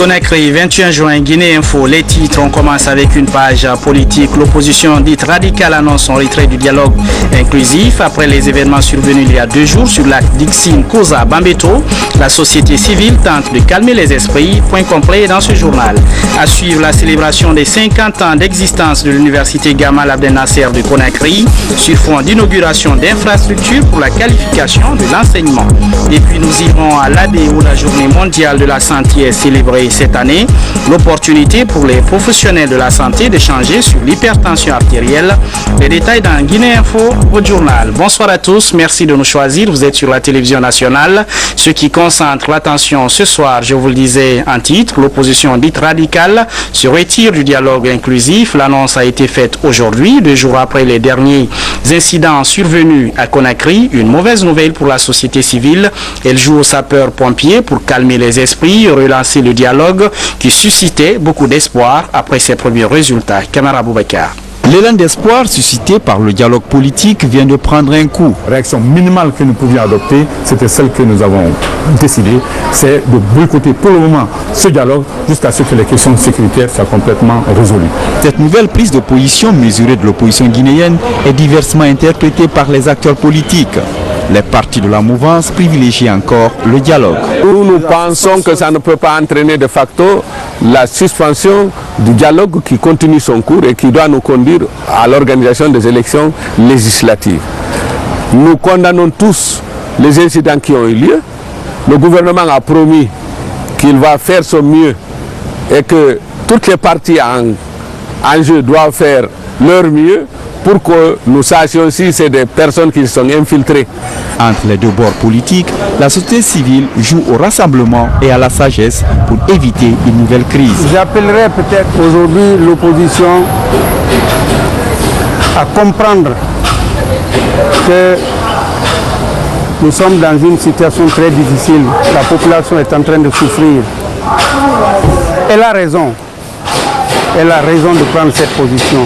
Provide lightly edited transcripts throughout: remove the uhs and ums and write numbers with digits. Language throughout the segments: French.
Conakry, 21 juin, Guinée Info. Les titres, on commence avec une page politique. L'opposition dite radicale annonce son retrait du dialogue inclusif après les événements survenus il y a 2 jours sur lac Dixine, Koza, Bambeto. La société civile tente de calmer les esprits. Point complet dans ce journal. À suivre la célébration des 50 ans d'existence de l'université Gamal Abdel Nasser de Conakry sur fond d'inauguration d'infrastructures pour la qualification de l'enseignement. Et puis nous irons à l'AD où la journée mondiale de la santé est célébrée cette année. L'opportunité pour les professionnels de la santé d'échanger sur l'hypertension artérielle. Les détails dans Guinée Info, votre journal. Bonsoir à tous, merci de nous choisir. Vous êtes sur la télévision nationale. Ce qui concentre l'attention ce soir, je vous le disais en titre, l'opposition dite radicale se retire du dialogue inclusif. L'annonce a été faite aujourd'hui, 2 jours après les derniers incidents survenus à Conakry. Une mauvaise nouvelle pour la société civile. Elle joue aux sapeurs-pompiers pour calmer les esprits, relancer le dialogue qui suscitait beaucoup d'espoir après ses premiers résultats. Kamara Boubacar. L'élan d'espoir suscité par le dialogue politique vient de prendre un coup. La réaction minimale que nous pouvions adopter, c'était celle que nous avons décidée, c'est de boycotter pour le moment ce dialogue jusqu'à ce que les questions sécuritaires soient complètement résolues. Cette nouvelle prise de position mesurée de l'opposition guinéenne est diversement interprétée par les acteurs politiques. Les partis de la mouvance privilégient encore le dialogue. Nous pensons que ça ne peut pas entraîner de facto la suspension du dialogue qui continue son cours et qui doit nous conduire à l'organisation des élections législatives. Nous condamnons tous les incidents qui ont eu lieu. Le gouvernement a promis qu'il va faire son mieux et que toutes les parties en jeu doivent faire leur mieux pour que nous sachions si c'est des personnes qui sont infiltrées. Entre les deux bords politiques, la société civile joue au rassemblement et à la sagesse pour éviter une nouvelle crise. J'appellerai peut-être aujourd'hui l'opposition à comprendre que nous sommes dans une situation très difficile. La population est en train de souffrir. Elle a raison. Elle a raison de prendre cette position.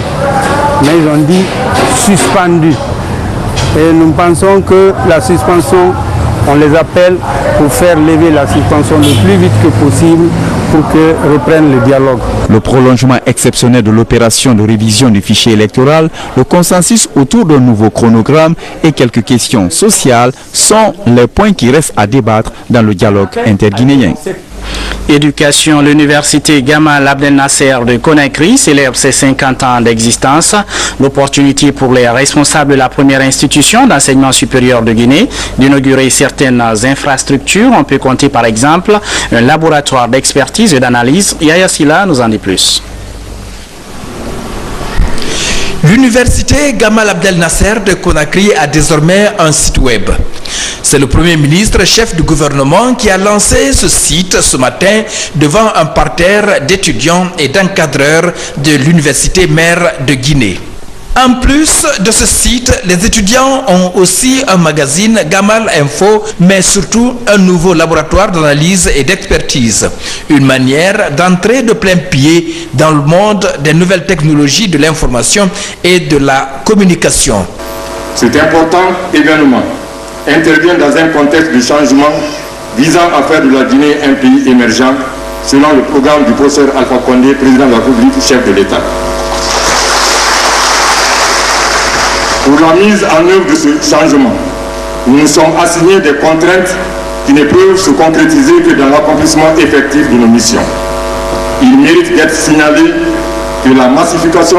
Mais ils ont dit suspendu. Et nous pensons que la suspension, on les appelle pour faire lever la suspension le plus vite que possible pour que reprenne le dialogue. Le prolongement exceptionnel de l'opération de révision du fichier électoral, le consensus autour d'un nouveau chronogramme et quelques questions sociales sont les points qui restent à débattre dans le dialogue interguinéen. Éducation, l'université Gamal Abdel Nasser de Conakry célèbre ses 50 ans d'existence. L'opportunité pour les responsables de la première institution d'enseignement supérieur de Guinée d'inaugurer certaines infrastructures. On peut compter par exemple un laboratoire d'expertise et d'analyse. Yaya Silla nous en dit plus. L'université Gamal Abdel Nasser de Conakry a désormais un site web. C'est le Premier ministre, chef du gouvernement, qui a lancé ce site ce matin devant un parterre d'étudiants et d'encadreurs de l'université mère de Guinée. En plus de ce site, les étudiants ont aussi un magazine Gamal Info, mais surtout un nouveau laboratoire d'analyse et d'expertise. Une manière d'entrer de plein pied dans le monde des nouvelles technologies de l'information et de la communication. Cet important événement intervient dans un contexte de changement visant à faire de la Guinée un pays émergent selon le programme du professeur Alpha Condé, président de la République, chef de l'État. Pour la mise en œuvre de ce changement, nous nous sommes assignés des contraintes qui ne peuvent se concrétiser que dans l'accomplissement effectif de nos missions. Il mérite d'être signalé que la massification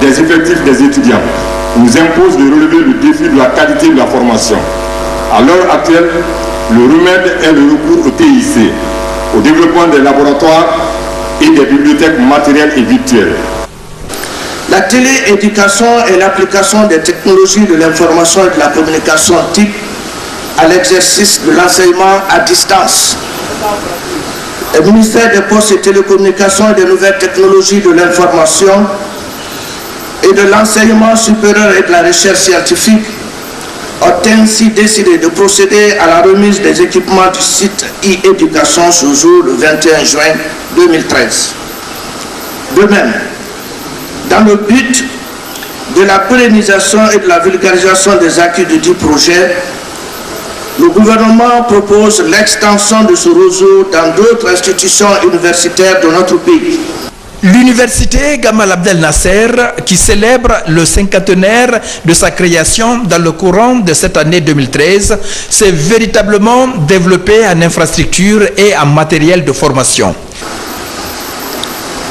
des effectifs des étudiants nous impose de relever le défi de la qualité de la formation. À l'heure actuelle, le remède est le recours au TIC, au développement des laboratoires et des bibliothèques matérielles et virtuelles. La télééducation est l'application des technologies de l'information et de la communication type à l'exercice de l'enseignement à distance. Le ministère des Postes et Télécommunications et des Nouvelles Technologies de l'Information et de l'Enseignement supérieur et de la Recherche scientifique ont ainsi décidé de procéder à la remise des équipements du site e-éducation ce jour, le 21 juin 2013. De même, dans le but de la pérennisation et de la vulgarisation des acquis du dit projet, le gouvernement propose l'extension de ce réseau dans d'autres institutions universitaires de notre pays. L'université Gamal Abdel Nasser, qui célèbre le cinquantenaire de sa création dans le courant de cette année 2013, s'est véritablement développée en infrastructure et en matériel de formation.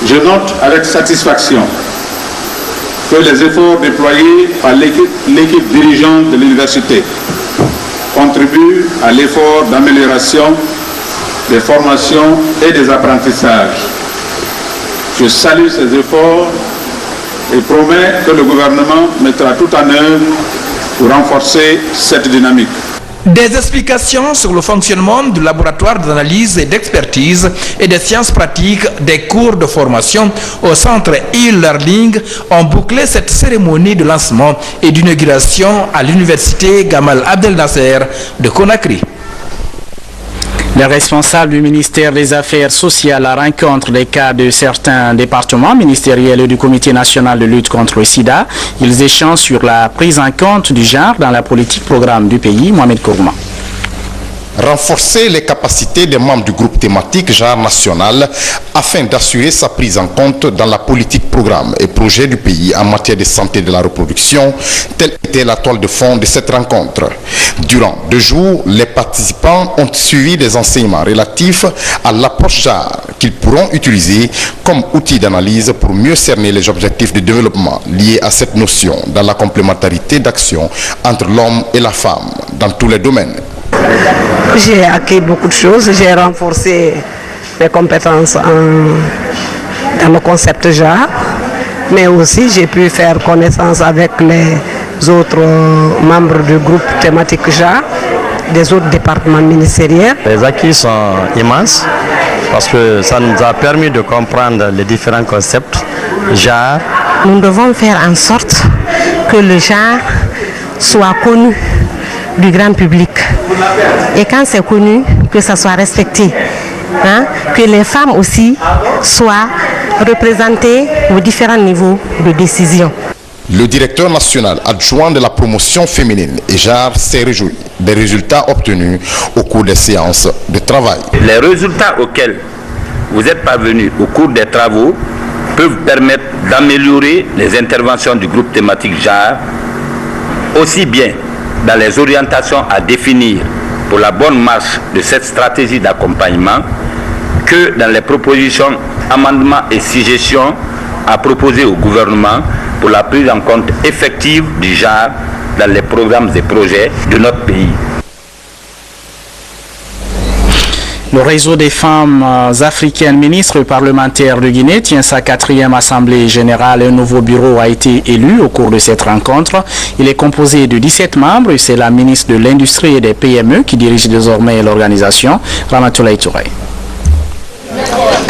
Je note avec satisfaction que les efforts déployés par l'équipe dirigeante de l'université contribuent à l'effort d'amélioration des formations et des apprentissages. Je salue ces efforts et promets que le gouvernement mettra tout en œuvre pour renforcer cette dynamique. Des explications sur le fonctionnement du laboratoire d'analyse et d'expertise et des sciences pratiques des cours de formation au centre e-learning ont bouclé cette cérémonie de lancement et d'inauguration à l'université Gamal Abdel Nasser de Conakry. Les responsables du ministère des Affaires sociales rencontrent les cas de certains départements ministériels et du Comité national de lutte contre le sida. Ils échangent sur la prise en compte du genre dans la politique programme du pays. Mohamed Kourma. Renforcer les capacités des membres du groupe thématique genre national afin d'assurer sa prise en compte dans la politique programme et projet du pays en matière de santé de la reproduction, telle était la toile de fond de cette rencontre. Durant 2 jours, les participants ont suivi des enseignements relatifs à l'approche genre qu'ils pourront utiliser comme outil d'analyse pour mieux cerner les objectifs de développement liés à cette notion dans la complémentarité d'action entre l'homme et la femme dans tous les domaines. J'ai acquis beaucoup de choses, j'ai renforcé mes compétences dans le concept genre, mais aussi j'ai pu faire connaissance avec les autres membres du groupe thématique genre, des autres départements ministériels. Les acquis sont immenses parce que ça nous a permis de comprendre les différents concepts genre. Nous devons faire en sorte que le genre soit connu du grand public. Et quand c'est connu, que ça soit respecté. Que les femmes aussi soient représentées aux différents niveaux de décision. Le directeur national adjoint de la promotion féminine et genre s'est réjoui des résultats obtenus au cours des séances de travail. Les résultats auxquels vous êtes parvenus au cours des travaux peuvent permettre d'améliorer les interventions du groupe thématique genre, aussi bien dans les orientations à définir pour la bonne marche de cette stratégie d'accompagnement que dans les propositions, amendements et suggestions à proposer au gouvernement pour la prise en compte effective du genre dans les programmes et projets de notre pays. Le réseau des femmes africaines ministres parlementaires de Guinée tient sa 4e assemblée générale. Un nouveau bureau a été élu au cours de cette rencontre. Il est composé de 17 membres et c'est la ministre de l'Industrie et des PME qui dirige désormais l'organisation, Ramatoulaye Touré.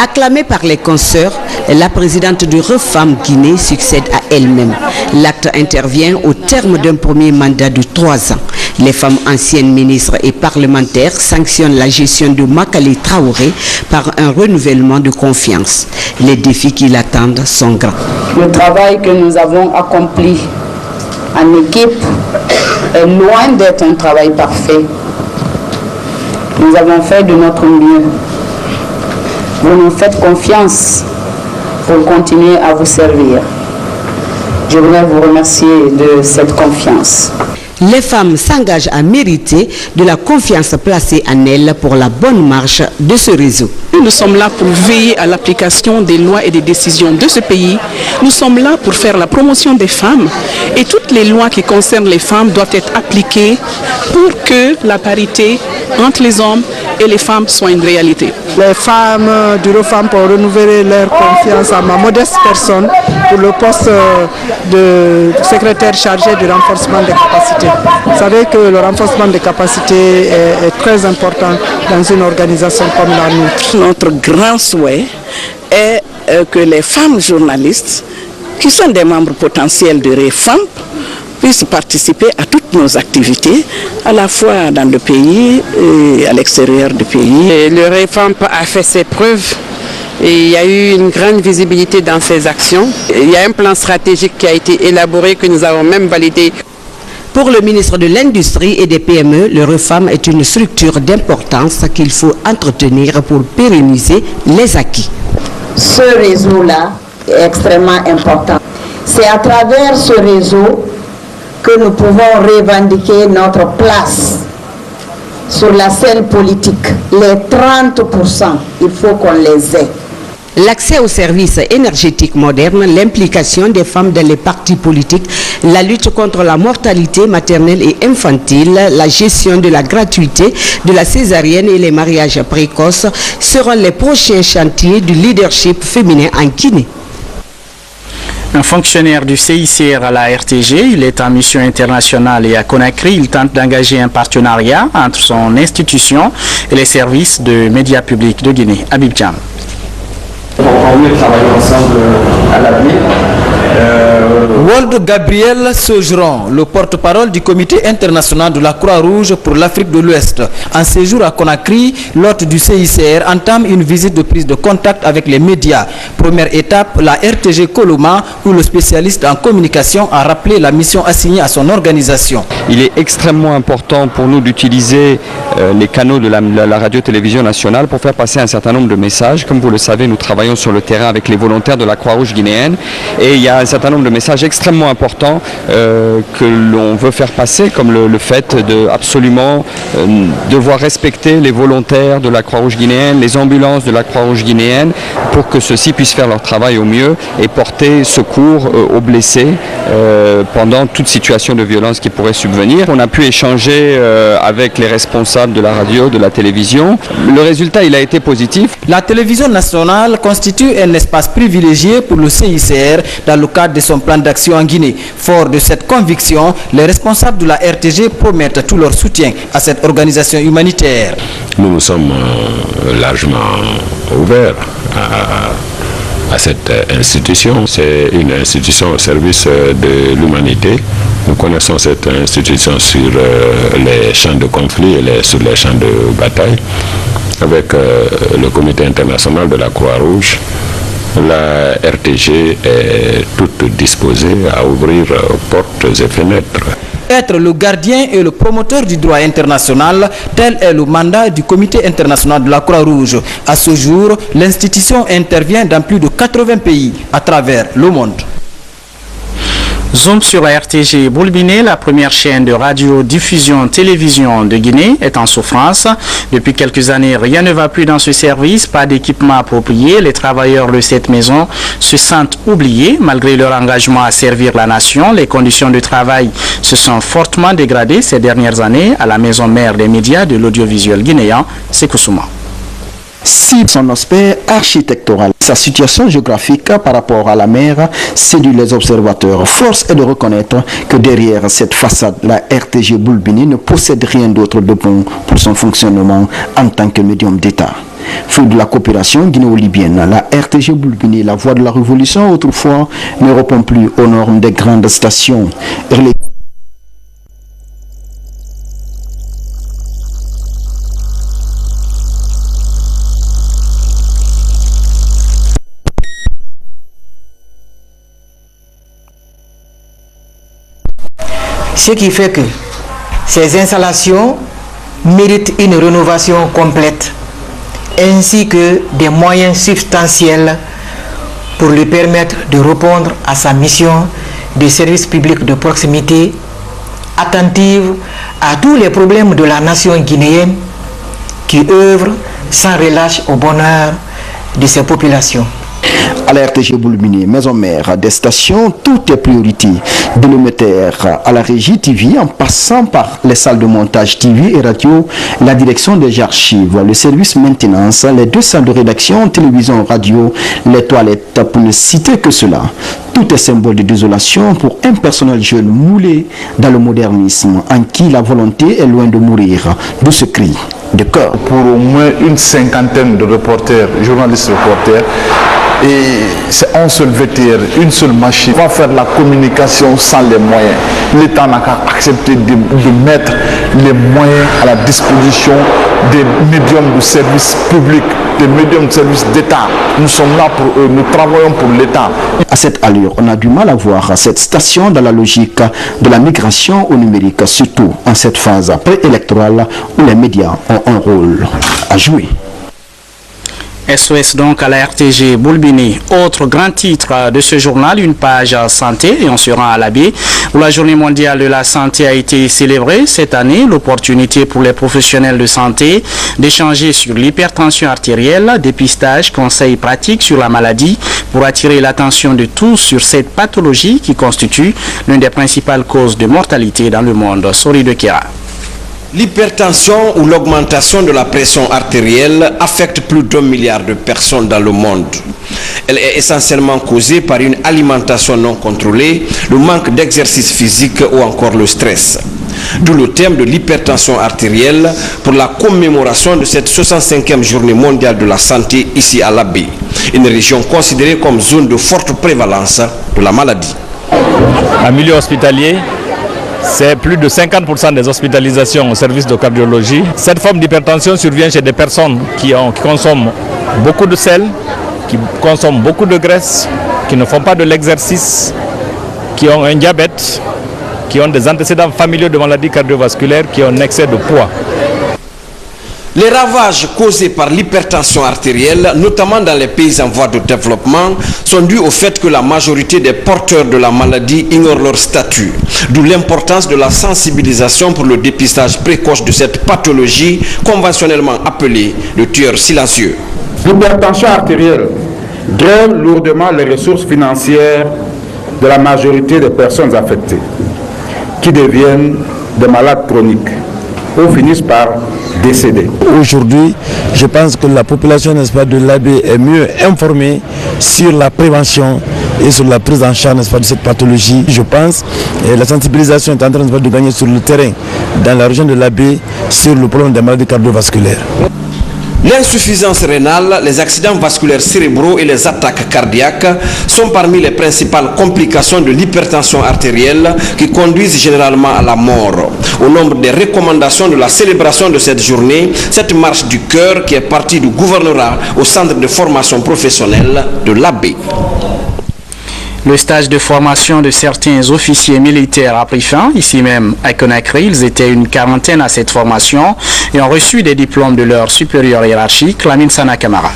Acclamée par les consoeurs, la présidente du Refam Guinée succède à elle-même. L'acte intervient au terme d'un premier mandat de 3 ans. Les femmes anciennes ministres et parlementaires sanctionnent la gestion de Makali Traoré par un renouvellement de confiance. Les défis qui l'attendent sont grands. Le travail que nous avons accompli en équipe est loin d'être un travail parfait. Nous avons fait de notre mieux. Vous nous faites confiance pour continuer à vous servir. Je voudrais vous remercier de cette confiance. Les femmes s'engagent à mériter de la confiance placée en elles pour la bonne marche de ce réseau. Nous sommes là pour veiller à l'application des lois et des décisions de ce pays. Nous sommes là pour faire la promotion des femmes et toutes les lois qui concernent les femmes doivent être appliquées pour que la parité entre les hommes et les femmes soit une réalité. Les femmes du Refam pour renouveler leur confiance à ma modeste personne pour le poste de secrétaire chargé du renforcement des capacités. Vous savez que le renforcement des capacités est très important dans une organisation comme la nôtre. Notre grand souhait est que les femmes journalistes, qui sont des membres potentiels de Refam, puissent participer à toutes nos activités, à la fois dans le pays et à l'extérieur du pays. Et le Refam a fait ses preuves. Et il y a eu une grande visibilité dans ses actions. Il y a un plan stratégique qui a été élaboré, que nous avons même validé. Pour le ministre de l'Industrie et des PME, le REFAM est une structure d'importance qu'il faut entretenir pour pérenniser les acquis. Ce réseau-là est extrêmement important. C'est à travers ce réseau que nous pouvons revendiquer notre place sur la scène politique. Les 30%, il faut qu'on les ait. L'accès aux services énergétiques modernes, l'implication des femmes dans les partis politiques, la lutte contre la mortalité maternelle et infantile, la gestion de la gratuité de la césarienne et les mariages précoces seront les prochains chantiers du leadership féminin en Guinée. Un fonctionnaire du CICR à la RTG, il est en mission internationale et à Conakry, il tente d'engager un partenariat entre son institution et les services de médias publics de Guinée. Habib Djam. On mieux travailler ensemble à l'avenir. Wald Gabriel Sogeron, le porte-parole du comité international de la Croix-Rouge pour l'Afrique de l'Ouest. En séjour à Conakry, l'hôte du CICR entame une visite de prise de contact avec les médias. Première étape, la RTG Coloma, où le spécialiste en communication a rappelé la mission assignée à son organisation. Il est extrêmement important pour nous d'utiliser les canaux de la radio-télévision nationale pour faire passer un certain nombre de messages. Comme vous le savez, nous travaillons sur le terrain avec les volontaires de la Croix-Rouge guinéenne et il y a un certain nombre de messages extrêmement importants que l'on veut faire passer, comme le fait de absolument devoir respecter les volontaires de la Croix-Rouge guinéenne, les ambulances de la Croix-Rouge guinéenne, pour que ceux-ci puissent faire leur travail au mieux et porter secours aux blessés pendant toute situation de violence qui pourrait subvenir. On a pu échanger avec les responsables de la radio, de la télévision. Le résultat, il a été positif. La télévision nationale constitue un espace privilégié pour le CICR dans le cadre de son plan d'action en Guinée. Fort de cette conviction, les responsables de la RTG promettent tout leur soutien à cette organisation humanitaire. Nous sommes largement ouverts à cette institution. C'est une institution au service de l'humanité. Nous connaissons cette institution sur les champs de conflit et sur les champs de bataille. Avec le comité international de la Croix-Rouge, la RTG est toute disposée à ouvrir portes et fenêtres. Être le gardien et le promoteur du droit international, tel est le mandat du Comité international de la Croix-Rouge. À ce jour, l'institution intervient dans plus de 80 pays à travers le monde. Zoom sur la RTG Boulbiné, la première chaîne de radio-diffusion-télévision de Guinée, est en souffrance. Depuis quelques années, rien ne va plus dans ce service, pas d'équipement approprié. Les travailleurs de cette maison se sentent oubliés. Malgré leur engagement à servir la nation, les conditions de travail se sont fortement dégradées ces dernières années à la maison mère des médias de l'audiovisuel guinéen, Sékou Souma. Si son aspect architectural, sa situation géographique par rapport à la mer séduit les observateurs, force est de reconnaître que derrière cette façade, la RTG Boulbiné ne possède rien d'autre de bon pour son fonctionnement en tant que médium d'État. Fruit de la coopération guinéo-libyenne, la RTG Boulbiné, la voie de la révolution autrefois, ne répond plus aux normes des grandes stations. Ce qui fait que ces installations méritent une rénovation complète ainsi que des moyens substantiels pour lui permettre de répondre à sa mission de service public de proximité attentive à tous les problèmes de la nation guinéenne qui œuvre sans relâche au bonheur de ses populations. À la RTG Boulbiné, maison mère des stations, tout est priorité. De l'émetteur à la régie TV, en passant par les salles de montage TV et radio, la direction des archives, le service maintenance, les 2 salles de rédaction, télévision, radio, les toilettes, pour ne citer que cela. Tout est symbole de désolation pour un personnel jeune moulé dans le modernisme, en qui la volonté est loin de mourir. D'où ce cri de cœur. Pour au moins une 50aine de reporters, journalistes reporters, et c'est un seul VTR, une seule machine. On va faire la communication sans les moyens. L'État n'a qu'à accepter de mettre les moyens à la disposition des médiums de service public des médiums de service d'État. Nous sommes là pour eux, nous travaillons pour l'État. À cette allure, on a du mal à voir cette station dans la logique de la migration au numérique, surtout en cette phase préélectorale où les médias ont un rôle à jouer. SOS donc à la RTG Boulbini. Autre grand titre de ce journal, une page santé, et on se rend à la baie où la journée mondiale de la santé a été célébrée cette année. L'opportunité pour les professionnels de santé d'échanger sur l'hypertension artérielle, dépistage, conseils pratiques sur la maladie pour attirer l'attention de tous sur cette pathologie qui constitue l'une des principales causes de mortalité dans le monde. Sori de Kera. L'hypertension ou l'augmentation de la pression artérielle affecte plus d'1 milliard de personnes dans le monde. Elle est essentiellement causée par une alimentation non contrôlée, le manque d'exercice physique ou encore le stress. D'où le thème de l'hypertension artérielle pour la commémoration de cette 65e journée mondiale de la santé ici à l'Abbé, une région considérée comme zone de forte prévalence de la maladie. En milieu hospitalier, c'est plus de 50% des hospitalisations au service de cardiologie. Cette forme d'hypertension survient chez des personnes qui consomment beaucoup de sel, qui consomment beaucoup de graisse, qui ne font pas de l'exercice, qui ont un diabète, qui ont des antécédents familiaux de maladies cardiovasculaires, qui ont un excès de poids. Les ravages causés par l'hypertension artérielle, notamment dans les pays en voie de développement, sont dus au fait que la majorité des porteurs de la maladie ignorent leur statut. D'où l'importance de la sensibilisation pour le dépistage précoce de cette pathologie, conventionnellement appelée le tueur silencieux. L'hypertension artérielle grève lourdement les ressources financières de la majorité des personnes affectées, qui deviennent des malades chroniques ou finissent par décéder. Aujourd'hui, je pense que la population, n'est-ce pas, de l'Abbé est mieux informée sur la prévention et sur la prise en charge, n'est-ce pas, de cette pathologie. Je pense que la sensibilisation est en train de gagner sur le terrain dans la région de l'Abbé sur le problème des maladies cardiovasculaires. L'insuffisance rénale, les accidents vasculaires cérébraux et les attaques cardiaques sont parmi les principales complications de l'hypertension artérielle qui conduisent généralement à la mort. Au nombre des recommandations de la célébration de cette journée, cette marche du cœur qui est partie du gouvernorat au centre de formation professionnelle de l'Abbé. Le stage de formation de certains officiers militaires a pris fin, ici même à Conakry. Ils étaient une quarantaine à cette formation et ont reçu des diplômes de leurs supérieurs hiérarchiques. Lamine Sana Kamara.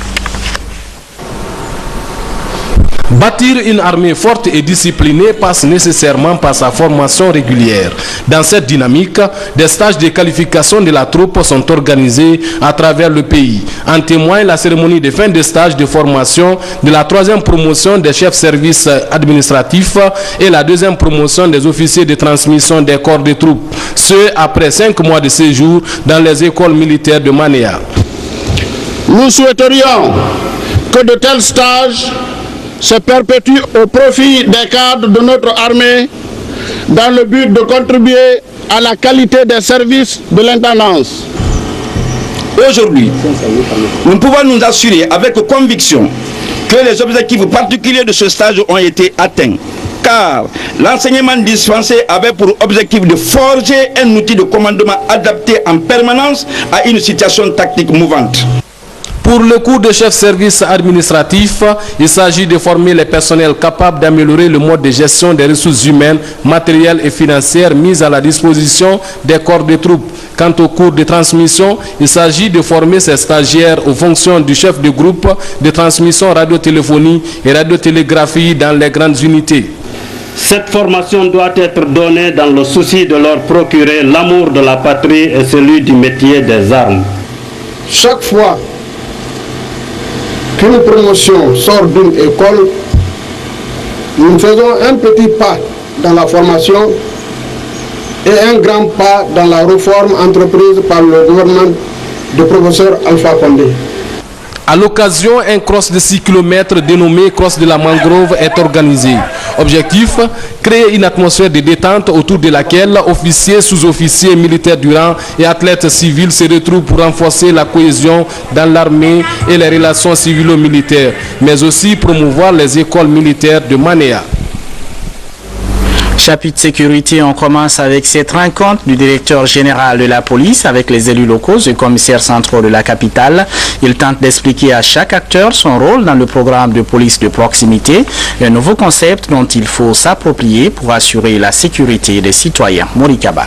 Bâtir une armée forte et disciplinée passe nécessairement par sa formation régulière. Dans cette dynamique, des stages de qualification de la troupe sont organisés à travers le pays. En témoigne la cérémonie de fin de stage de formation de la 3e promotion des chefs services administratifs et la 2e promotion des officiers de transmission des corps de troupes. Ce, après 5 mois de séjour dans les écoles militaires de Manéa. Nous souhaiterions que de tels stages se perpétue au profit des cadres de notre armée dans le but de contribuer à la qualité des services de l'intendance. Aujourd'hui, nous pouvons nous assurer avec conviction que les objectifs particuliers de ce stage ont été atteints, car l'enseignement dispensé avait pour objectif de forger un outil de commandement adapté en permanence à une situation tactique mouvante. Pour le cours de chef service administratif, il s'agit de former les personnels capables d'améliorer le mode de gestion des ressources humaines, matérielles et financières mises à la disposition des corps de troupes. Quant au cours de transmission, il s'agit de former ces stagiaires aux fonctions du chef de groupe de transmission radiotéléphonie et radiotélégraphie dans les grandes unités. Cette formation doit être donnée dans le souci de leur procurer l'amour de la patrie et celui du métier des armes. Chaque fois qu'une promotion sort d'une école, nous faisons un petit pas dans la formation et un grand pas dans la réforme entreprise par le gouvernement du professeur Alpha Condé. À l'occasion, un cross de 6 km dénommé Cross de la Mangrove est organisé. Objectif, créer une atmosphère de détente autour de laquelle officiers, sous-officiers, militaires du rang et athlètes civils se retrouvent pour renforcer la cohésion dans l'armée et les relations civilo-militaires, mais aussi promouvoir les écoles militaires de Manéa. Chapitre sécurité, on commence avec cette rencontre du directeur général de la police avec les élus locaux et commissaires centraux de la capitale. Il tente d'expliquer à chaque acteur son rôle dans le programme de police de proximité, un nouveau concept dont il faut s'approprier pour assurer la sécurité des citoyens. Morikaba.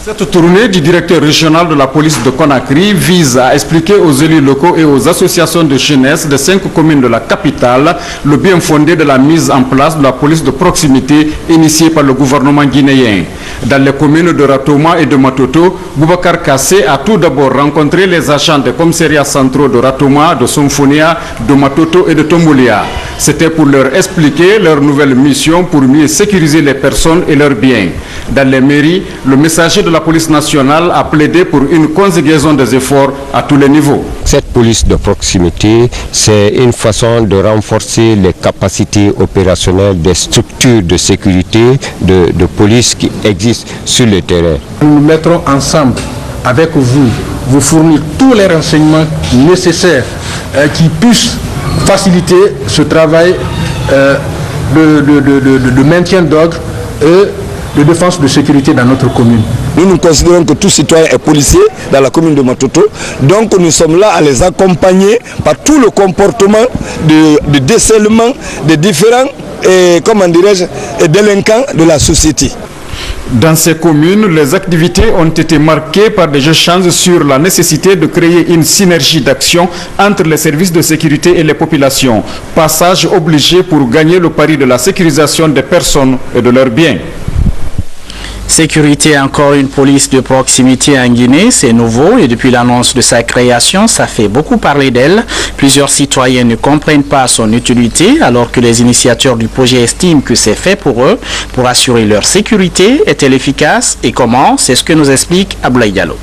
Cette tournée du directeur régional de la police de Conakry vise à expliquer aux élus locaux et aux associations de jeunesse des 5 communes de la capitale le bien fondé de la mise en place de la police de proximité initiée par le gouvernement guinéen. Dans les communes de Ratoma et de Matoto, Boubacar Kassé a tout d'abord rencontré les agents des commissariats centraux de Ratoma, de Somfonia, de Matoto et de Tomboulia. C'était pour leur expliquer leur nouvelle mission pour mieux sécuriser les personnes et leurs biens. Dans les mairies, le messager de la police nationale a plaidé pour une conjugaison des efforts à tous les niveaux. Cette police de proximité, c'est une façon de renforcer les capacités opérationnelles des structures de sécurité de police qui existent sur le terrain. Nous nous mettrons ensemble avec vous fournir tous les renseignements nécessaires qui puissent faciliter ce travail de maintien d'ordre et de défense de sécurité dans notre commune. Nous considérons que tout citoyen est policier dans la commune de Matoto. Donc nous sommes là à les accompagner par tout le comportement de décèlement des différents délinquants de la société. Dans ces communes, les activités ont été marquées par des échanges sur la nécessité de créer une synergie d'action entre les services de sécurité et les populations. Passage obligé pour gagner le pari de la sécurisation des personnes et de leurs biens. Sécurité, encore une police de proximité en Guinée, c'est nouveau et depuis l'annonce de sa création, ça fait beaucoup parler d'elle. Plusieurs citoyens ne comprennent pas son utilité alors que les initiateurs du projet estiment que c'est fait pour eux. Pour assurer leur sécurité, est-elle efficace et comment? C'est ce que nous explique Abdoulaye Diallo.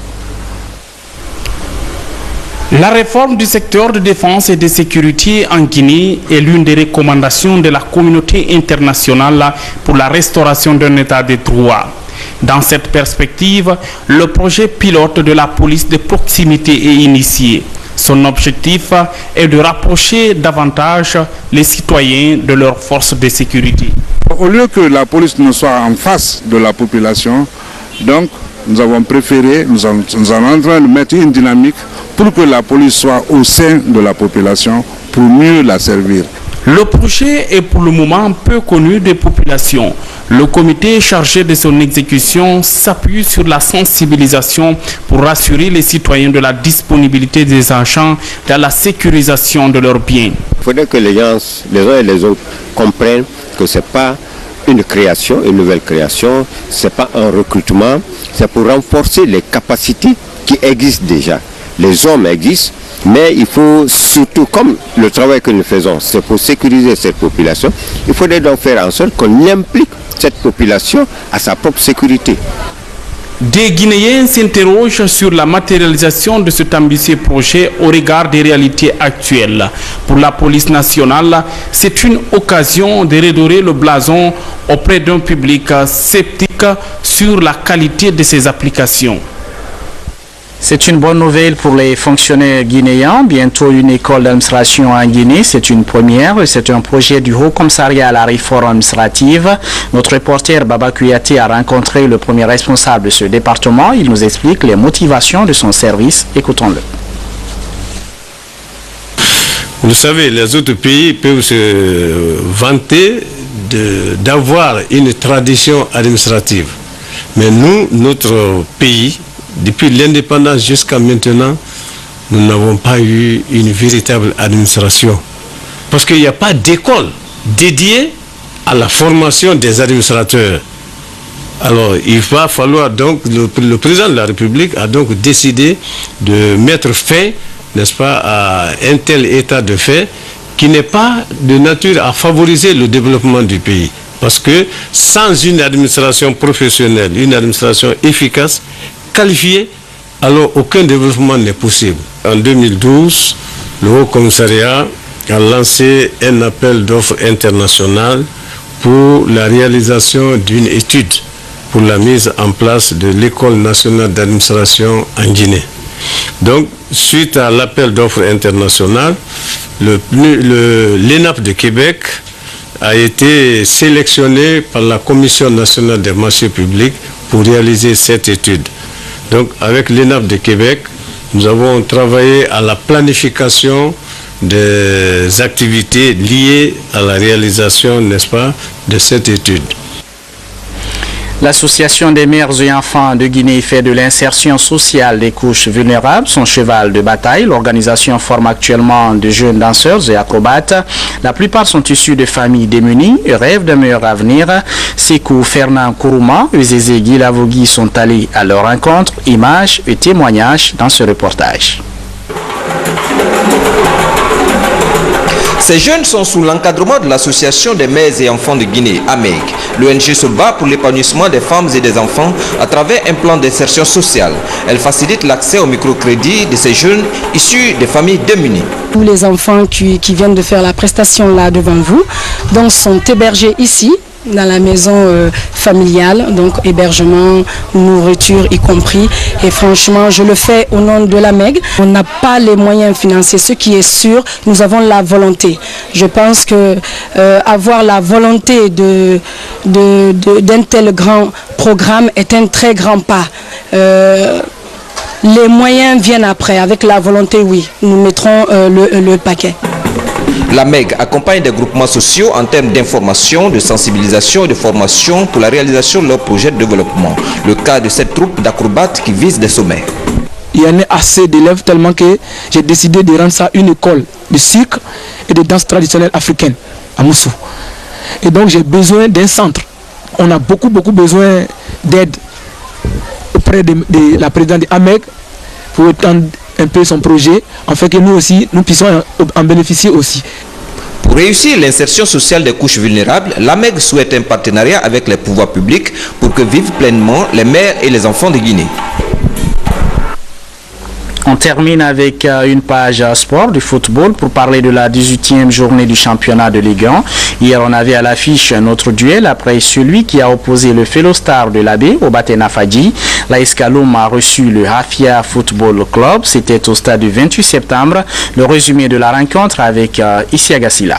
La réforme du secteur de défense et de sécurité en Guinée est l'une des recommandations de la communauté internationale pour la restauration d'un état de droit. Dans cette perspective, le projet pilote de la police de proximité est initié. Son objectif est de rapprocher davantage les citoyens de leurs forces de sécurité. Au lieu que la police ne soit en face de la population, donc nous avons préféré, nous sommes en train de mettre une dynamique pour que la police soit au sein de la population pour mieux la servir. Le projet est pour le moment peu connu des populations. Le comité chargé de son exécution s'appuie sur la sensibilisation pour rassurer les citoyens de la disponibilité des agents dans la sécurisation de leurs biens. Il faudrait que les uns et les autres comprennent que ce n'est pas une création, une nouvelle création, ce n'est pas un recrutement, c'est pour renforcer les capacités qui existent déjà. Les hommes existent, mais il faut surtout, comme le travail que nous faisons, c'est pour sécuriser cette population, il faudrait donc faire en sorte qu'on implique cette population à sa propre sécurité. Des Guinéens s'interrogent sur la matérialisation de cet ambitieux projet au regard des réalités actuelles. Pour la police nationale, c'est une occasion de redorer le blason auprès d'un public sceptique sur la qualité de ses applications. C'est une bonne nouvelle pour les fonctionnaires guinéens. Bientôt une école d'administration en Guinée. C'est une première. C'est un projet du Haut Commissariat à la réforme administrative. Notre reporter Baba Kouyaté a rencontré le premier responsable de ce département. Il nous explique les motivations de son service. Écoutons-le. Vous savez, les autres pays peuvent se vanter d'avoir une tradition administrative. Mais nous, notre pays, depuis l'indépendance jusqu'à maintenant, nous n'avons pas eu une véritable administration. Parce qu'il n'y a pas d'école dédiée à la formation des administrateurs. Alors, il va falloir donc, le président de la République a donc décidé de mettre fin, n'est-ce pas, à un tel état de fait qui n'est pas de nature à favoriser le développement du pays. Parce que sans une administration professionnelle, une administration efficace, qualifié, alors aucun développement n'est possible. En 2012, le Haut Commissariat a lancé un appel d'offres international pour la réalisation d'une étude pour la mise en place de l'École nationale d'administration en Guinée. Donc, suite à l'appel d'offres international, l'ENAP de Québec a été sélectionné par la Commission nationale des marchés publics pour réaliser cette étude. Donc avec l'ENAP de Québec, nous avons travaillé à la planification des activités liées à la réalisation, n'est-ce pas, de cette étude. L'Association des mères et enfants de Guinée fait de l'insertion sociale des couches vulnérables son cheval de bataille. L'organisation forme actuellement de jeunes danseurs et acrobates. La plupart sont issus de familles démunies et rêvent d'un meilleur avenir. Sekou Fernand Kourouma et Zézé Guilavogui sont allés à leur rencontre. Images et témoignages dans ce reportage. Ces jeunes sont sous l'encadrement de l'Association des mères et enfants de Guinée, AMEG. L'ONG se bat pour l'épanouissement des femmes et des enfants à travers un plan d'insertion sociale. Elle facilite l'accès au microcrédit de ces jeunes issus des familles démunies. Tous les enfants qui viennent de faire la prestation là devant vous donc, sont hébergés ici, dans la maison familiale, donc hébergement, nourriture y compris. Et franchement, je le fais au nom de la MEG. On n'a pas les moyens financiers. Ce qui est sûr, nous avons la volonté. Je pense que avoir la volonté d'un tel grand programme est un très grand pas. Les moyens viennent après. Avec la volonté, oui, nous mettrons le paquet. La MEG accompagne des groupements sociaux en termes d'information, de sensibilisation et de formation pour la réalisation de leurs projets de développement. Le cas de cette troupe d'acrobates qui vise des sommets. Il y en a assez d'élèves tellement que j'ai décidé de rendre ça une école de cirque et de danse traditionnelle africaine à Moussou. Et donc j'ai besoin d'un centre. On a beaucoup besoin d'aide auprès de la présidente de AMEG pour étendre un peu son projet, en fait que nous aussi, nous puissions en bénéficier aussi. Pour réussir l'insertion sociale des couches vulnérables, l'AMEG souhaite un partenariat avec les pouvoirs publics pour que vivent pleinement les mères et les enfants de Guinée. On termine avec une page sport du football pour parler de la 18e journée du championnat de Ligue 1. Hier, on avait à l'affiche un autre duel après celui qui a opposé le Fellow-Star de l'Abbé au Batena Fadji. L'AS Kaloum a reçu le Hafia Football Club. C'était au stade du 28 septembre. Le résumé de la rencontre avec Isia Gassila.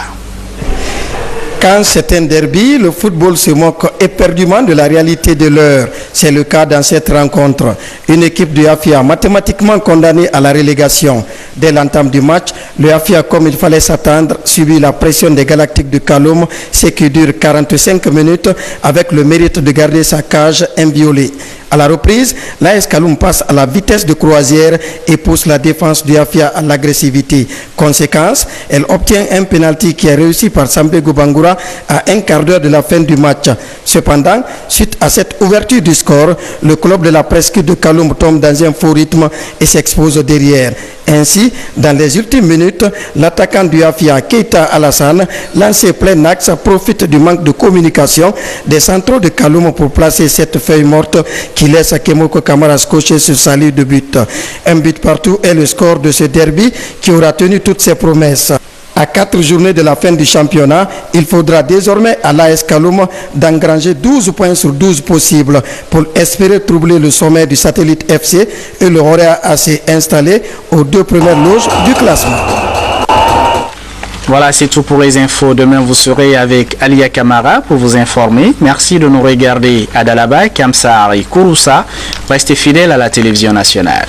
Quand c'est un derby, le football se moque éperdument de la réalité de l'heure. C'est le cas dans cette rencontre. Une équipe du Hafia mathématiquement condamnée à la relégation. Dès l'entame du match, le Hafia, comme il fallait s'attendre, subit la pression des Galactiques de Kaloum, ce qui dure 45 minutes avec le mérite de garder sa cage inviolée. À la reprise, l'AS Kaloum passe à la vitesse de croisière et pousse la défense du Hafia à l'agressivité. Conséquence, elle obtient un pénalty qui est réussi par Sambego Bangoura à un quart d'heure de la fin du match. Cependant, suite à cette ouverture du score, le club de la presqu'île de Kaloum tombe dans un faux rythme et s'expose derrière. Ainsi, dans les ultimes minutes, l'attaquant du Hafia, Keita Alassane, lancé plein axe, profite du manque de communication des centraux de Kaloum pour placer cette feuille morte qui laisse Kemoko Kamara scotcher sur sa ligne de but. Un but partout est le score de ce derby qui aura tenu toutes ses promesses. À 4 journées de la fin du championnat, il faudra désormais à l'AS Kaloum d'engranger 12 points sur 12 possibles pour espérer troubler le sommet du Satellite FC et le Horea AC installé aux 2 premières loges du classement. Voilà, c'est tout pour les infos. Demain, vous serez avec Alia Kamara pour vous informer. Merci de nous regarder à Dalaba, Kamsar et Kouroussa. Restez fidèles à la télévision nationale.